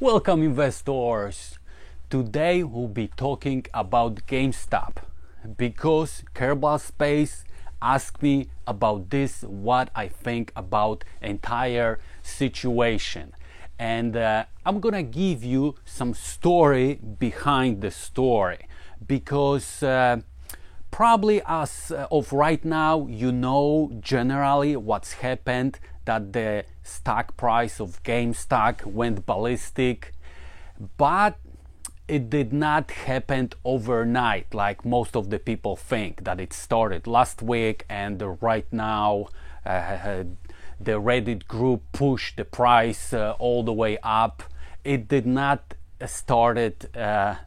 Welcome investors! Today we'll be talking about GameStop because Kerbal Space asked me about this, what I think about entire situation. And I'm gonna give you some story behind the story because probably as of right now you know generally what's happened, that the stock price of GameStop went ballistic, but it did not happen overnight like most of the people think, that it started last week and right now the Reddit group pushed the price all the way up. It did not started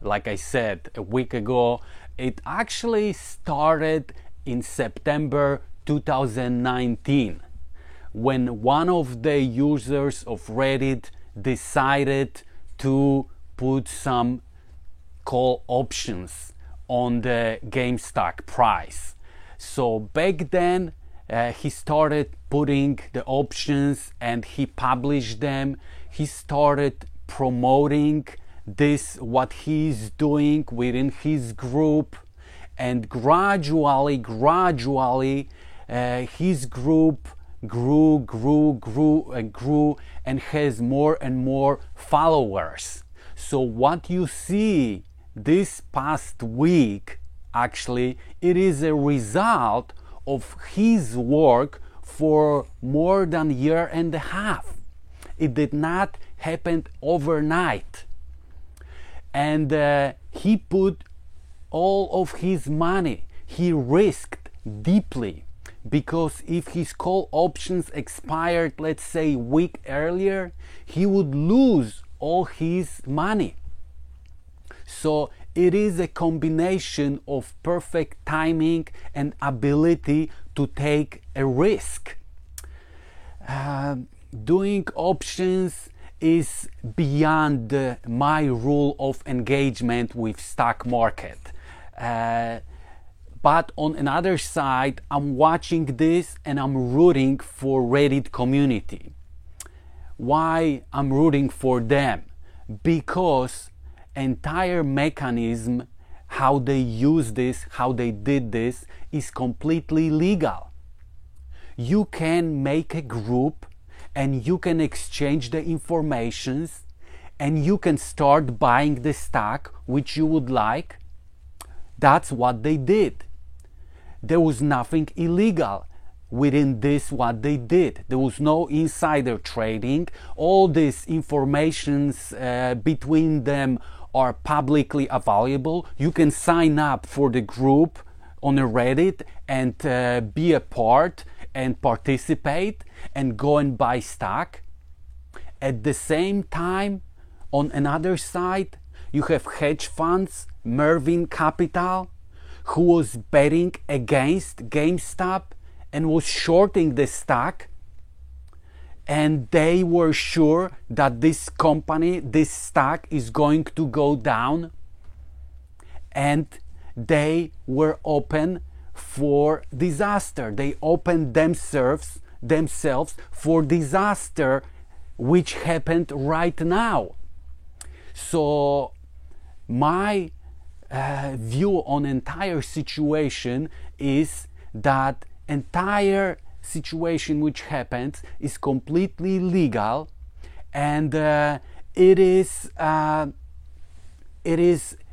like I said a week ago. It actually started in September 2019 when one of the users of Reddit decided to put some call options on the GameStop price. So back then he started putting the options and he published them. He started promoting this, what he's doing within his group, and gradually his group grew and has more and more followers. So what you see this past week, actually it is a result of his work for more than a year and a half. It did not happen overnight, and he put all of his money, he risked deeply, because if his call options expired, let's say a week earlier, he would lose all his money. So it is a combination of perfect timing and ability to take a risk. Doing options is beyond my rule of engagement with stock market. But on another side, I'm watching this and I'm rooting for Reddit community. Why I'm rooting for them? Because entire mechanism, how they use this, how they did this, is completely legal. You can make a group and you can exchange the informations and you can start buying the stock which you would like. That's what they did. There was nothing illegal within this, what they did. There was no insider trading. All these informations between them are publicly available. You can sign up for the group on a Reddit and be a part and participate and go and buy stock. At the same time, on another side, you have hedge funds, Mervin Capital, who was betting against GameStop and was shorting the stock, and they were sure that this company, this stock is going to go down, and they were open for disaster. They opened themselves for disaster, which happened right now. So my view on entire situation is that entire situation which happens is completely legal, and it is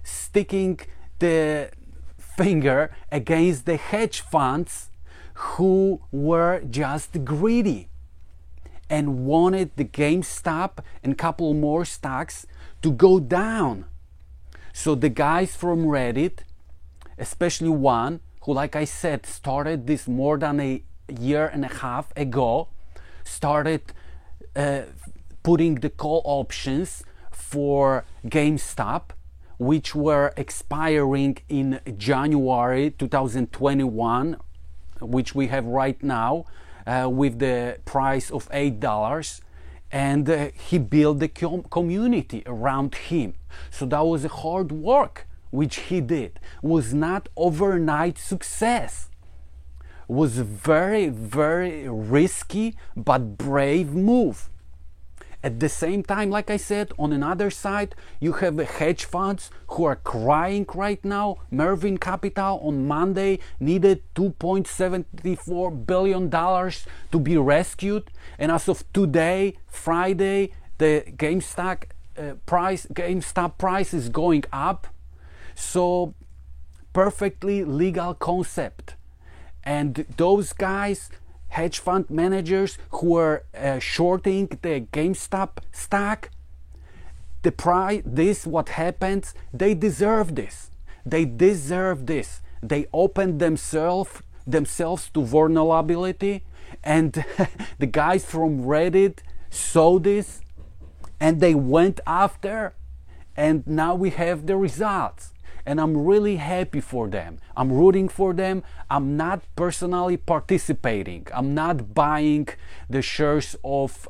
sticking the finger against the hedge funds who were just greedy and wanted the GameStop and a couple more stocks to go down. So the guys from Reddit, especially one who, like I said, started this more than a year and a half ago, started putting the call options for GameStop, which were expiring in January 2021, which we have right now, with the price of $8. And he built the community around him. So that was a hard work which he did. Was not overnight success. Was very, very risky but brave move. At the same time, like I said, on another side, you have hedge funds who are crying right now. Mervyn Capital on Monday needed $2.74 billion to be rescued. And as of today, Friday, the GameStop price is going up. So, perfectly legal concept. And those guys, hedge fund managers who are shorting the GameStop stock, the price, this what happens, they deserve this. They deserve this. They opened themselves to vulnerability, and the guys from Reddit saw this and they went after, and now we have the results. And I'm really happy for them. I'm rooting for them. I'm not personally participating. I'm not buying the shares of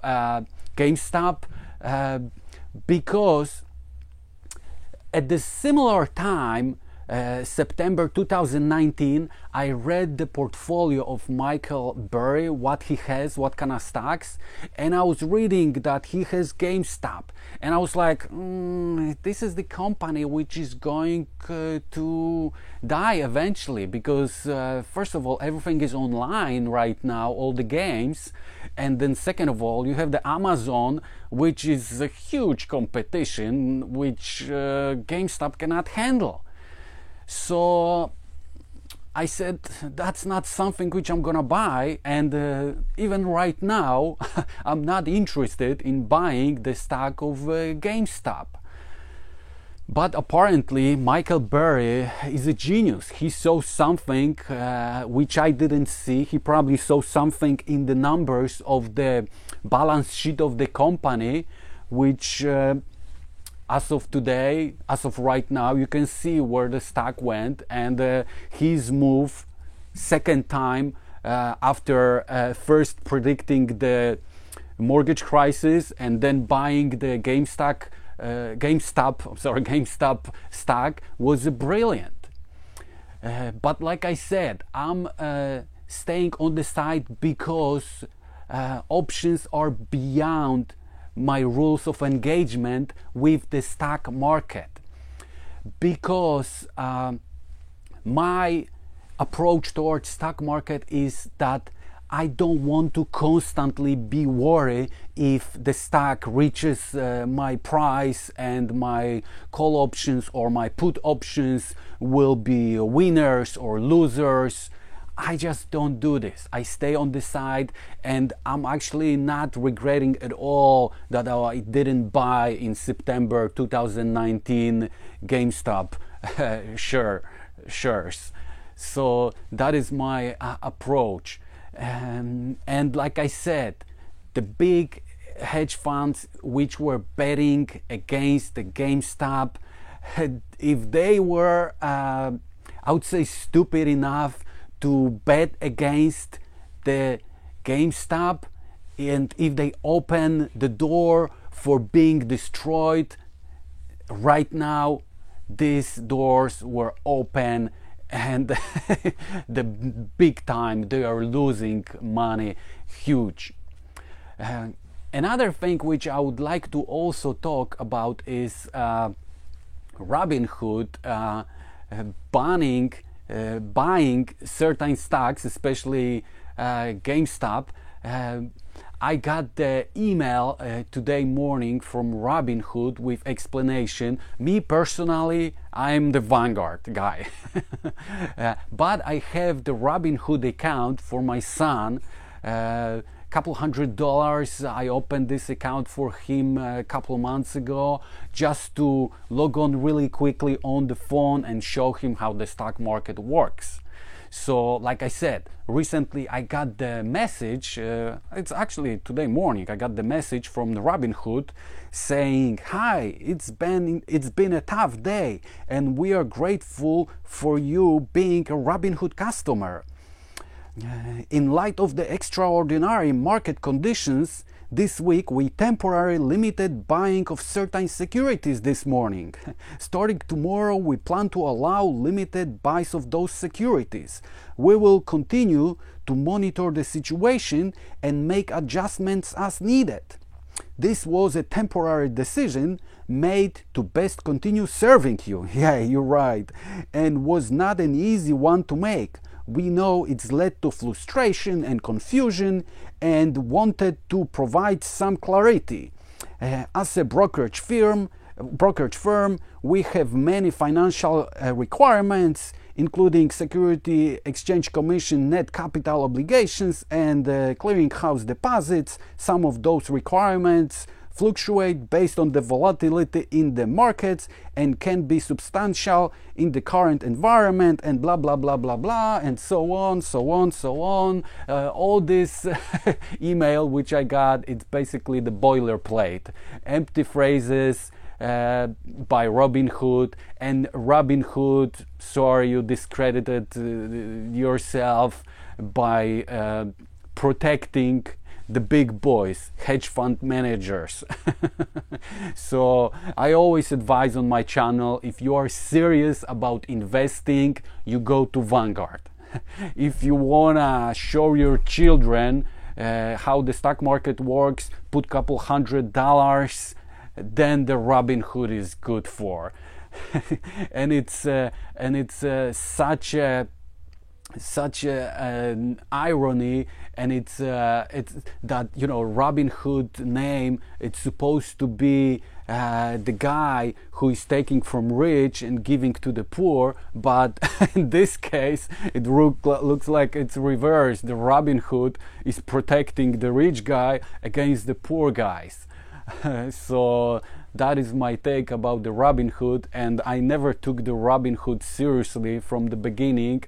GameStop because at the similar time, September 2019, I read the portfolio of Michael Burry, what he has, what kind of stocks, and I was reading that he has GameStop, and I was like, this is the company which is going to die eventually, because first of all, everything is online right now, all the games, and then second of all, you have the Amazon, which is a huge competition which GameStop cannot handle. So I said, that's not something which I'm gonna buy, and even right now I'm not interested in buying the stock of GameStop. But apparently Michael Burry is a genius. He saw something which I didn't see. He probably saw something in the numbers of the balance sheet of the company, which as of today, as of right now, you can see where the stock went, and his move second time after first predicting the mortgage crisis and then buying the GameStop stock was brilliant. But like I said, I'm staying on the side because options are beyond my rules of engagement with the stock market, because my approach towards stock market is that I don't want to constantly be worried if the stock reaches my price and my call options or my put options will be winners or losers. I just don't do this. I stay on the side, and I'm actually not regretting at all that I didn't buy in September 2019 GameStop shares. So that is my approach. And like I said, the big hedge funds which were betting against the GameStop, if they were, I would say, stupid enough to bet against the GameStop, and if they open the door for being destroyed, right now these doors were open, and the big time they are losing money huge. Another thing which I would like to also talk about is Robinhood buying certain stocks, especially GameStop. I got the email today morning from Robinhood with explanation. Me personally, I'm the Vanguard guy, but I have the Robinhood account for my son. Couple $100. I opened this account for him a couple months ago just to log on really quickly on the phone and show him how the stock market works. So like I said, recently I got the message, it's actually today morning, I got the message from the Robinhood saying, hi, it's been a tough day and we are grateful for you being a Robinhood customer. In light of the extraordinary market conditions, this week we temporarily limited buying of certain securities this morning. Starting tomorrow, we plan to allow limited buys of those securities. We will continue to monitor the situation and make adjustments as needed. This was a temporary decision made to best continue serving you. Yeah, you're right. And was not an easy one to make. We know it's led to frustration and confusion and wanted to provide some clarity. As a brokerage firm, we have many financial requirements, including Security Exchange Commission net capital obligations and clearinghouse deposits. Some of those requirements fluctuate based on the volatility in the markets and can be substantial in the current environment, and blah blah blah blah blah, and so on. All this email which I got, it's basically the boilerplate, empty phrases by Robinhood. And Robinhood, sorry, you discredited yourself by protecting the big boys, hedge fund managers. So I always advise on my channel, if you are serious about investing, you go to Vanguard. If you wanna show your children how the stock market works, put couple $100, then the Robinhood is good for. And it's such an irony, and it's that, you know, Robinhood name, it's supposed to be the guy who is taking from rich and giving to the poor, but in this case it looks like it's reversed. The Robinhood is protecting the rich guy against the poor guys. So that is my take about the Robinhood, and I never took the Robinhood seriously from the beginning.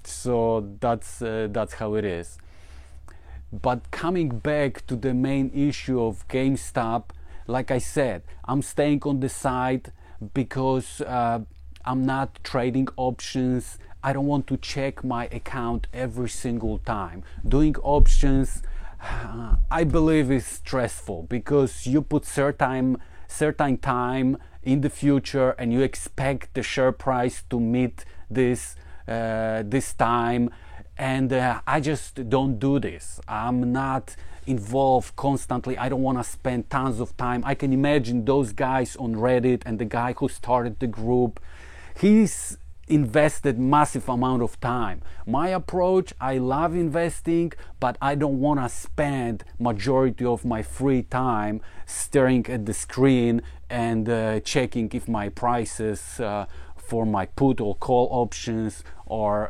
So that's how it is. But coming back to the main issue of GameStop, like I said, I'm staying on the side because I'm not trading options. I don't want to check my account every single time. Doing options, I believe, is stressful because you put certain time in the future and you expect the share price to meet this time, and I just don't do this. I'm not involved constantly. I don't want to spend tons of time. I can imagine those guys on Reddit and the guy who started the group, he's invested massive amount of time. My approach, I love investing, but I don't want to spend majority of my free time staring at the screen and checking if my prices for my put or call options are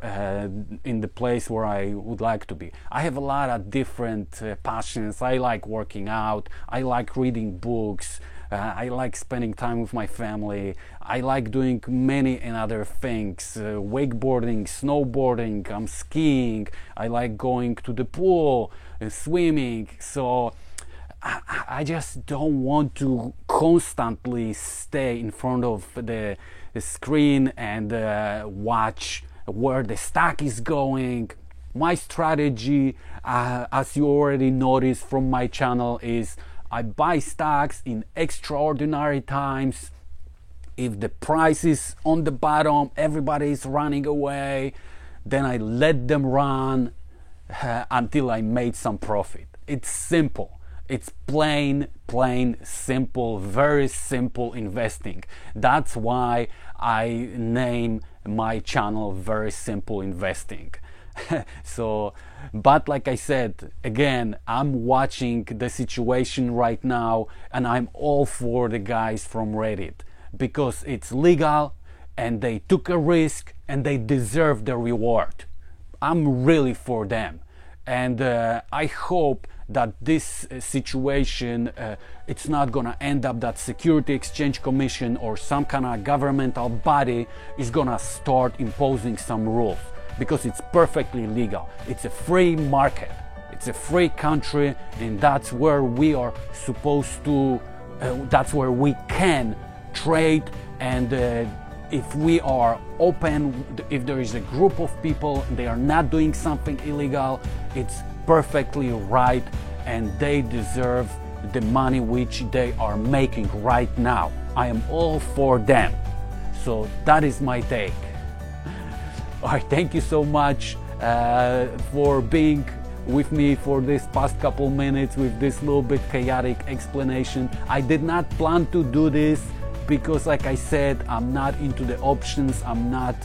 in the place where I would like to be. I have a lot of different passions. I like working out, I like reading books, I like spending time with my family, I like doing many other things, wakeboarding, snowboarding, I'm skiing, I like going to the pool, swimming. So I just don't want to constantly stay in front of the screen and watch where the stock is going. My strategy, as you already noticed from my channel, is I buy stocks in extraordinary times. If the price is on the bottom, everybody is running away, then I let them run until I made some profit. It's simple. It's plain simple, very simple investing. That's why I name my channel Very Simple Investing. So, but like I said, again, I'm watching the situation right now, and I'm all for the guys from Reddit because it's legal and they took a risk and they deserve the reward. I'm really for them, and I hope that this situation, it's not gonna end up that Security Exchange Commission or some kind of governmental body is gonna start imposing some rules, because it's perfectly legal. It's a free market, it's a free country, and that's where we are supposed to, that's where we can trade. And if we are open, if there is a group of people, they are not doing something illegal, it's perfectly right, and they deserve the money which they are making right now. I am all for them. So that is my take. All right, thank you so much for being with me for this past couple minutes with this little bit chaotic explanation. I did not plan to do this because, like I said, I'm not into the options. I'm not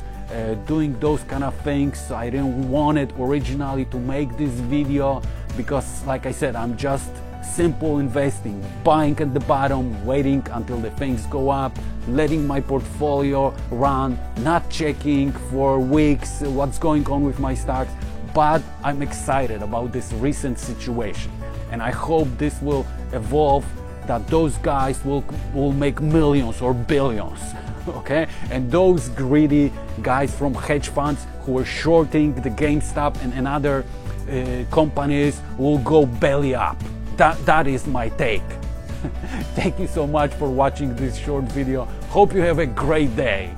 doing those kind of things. So I didn't want it originally to make this video because, like I said, I'm just simple investing, buying at the bottom, waiting until the things go up, letting my portfolio run, not checking for weeks what's going on with my stocks. But I'm excited about this recent situation, and I hope this will evolve, that those guys will make millions or billions, okay? And those greedy guys from hedge funds who are shorting the GameStop and other companies will go belly up. That is my take. Thank you so much for watching this short video. Hope you have a great day.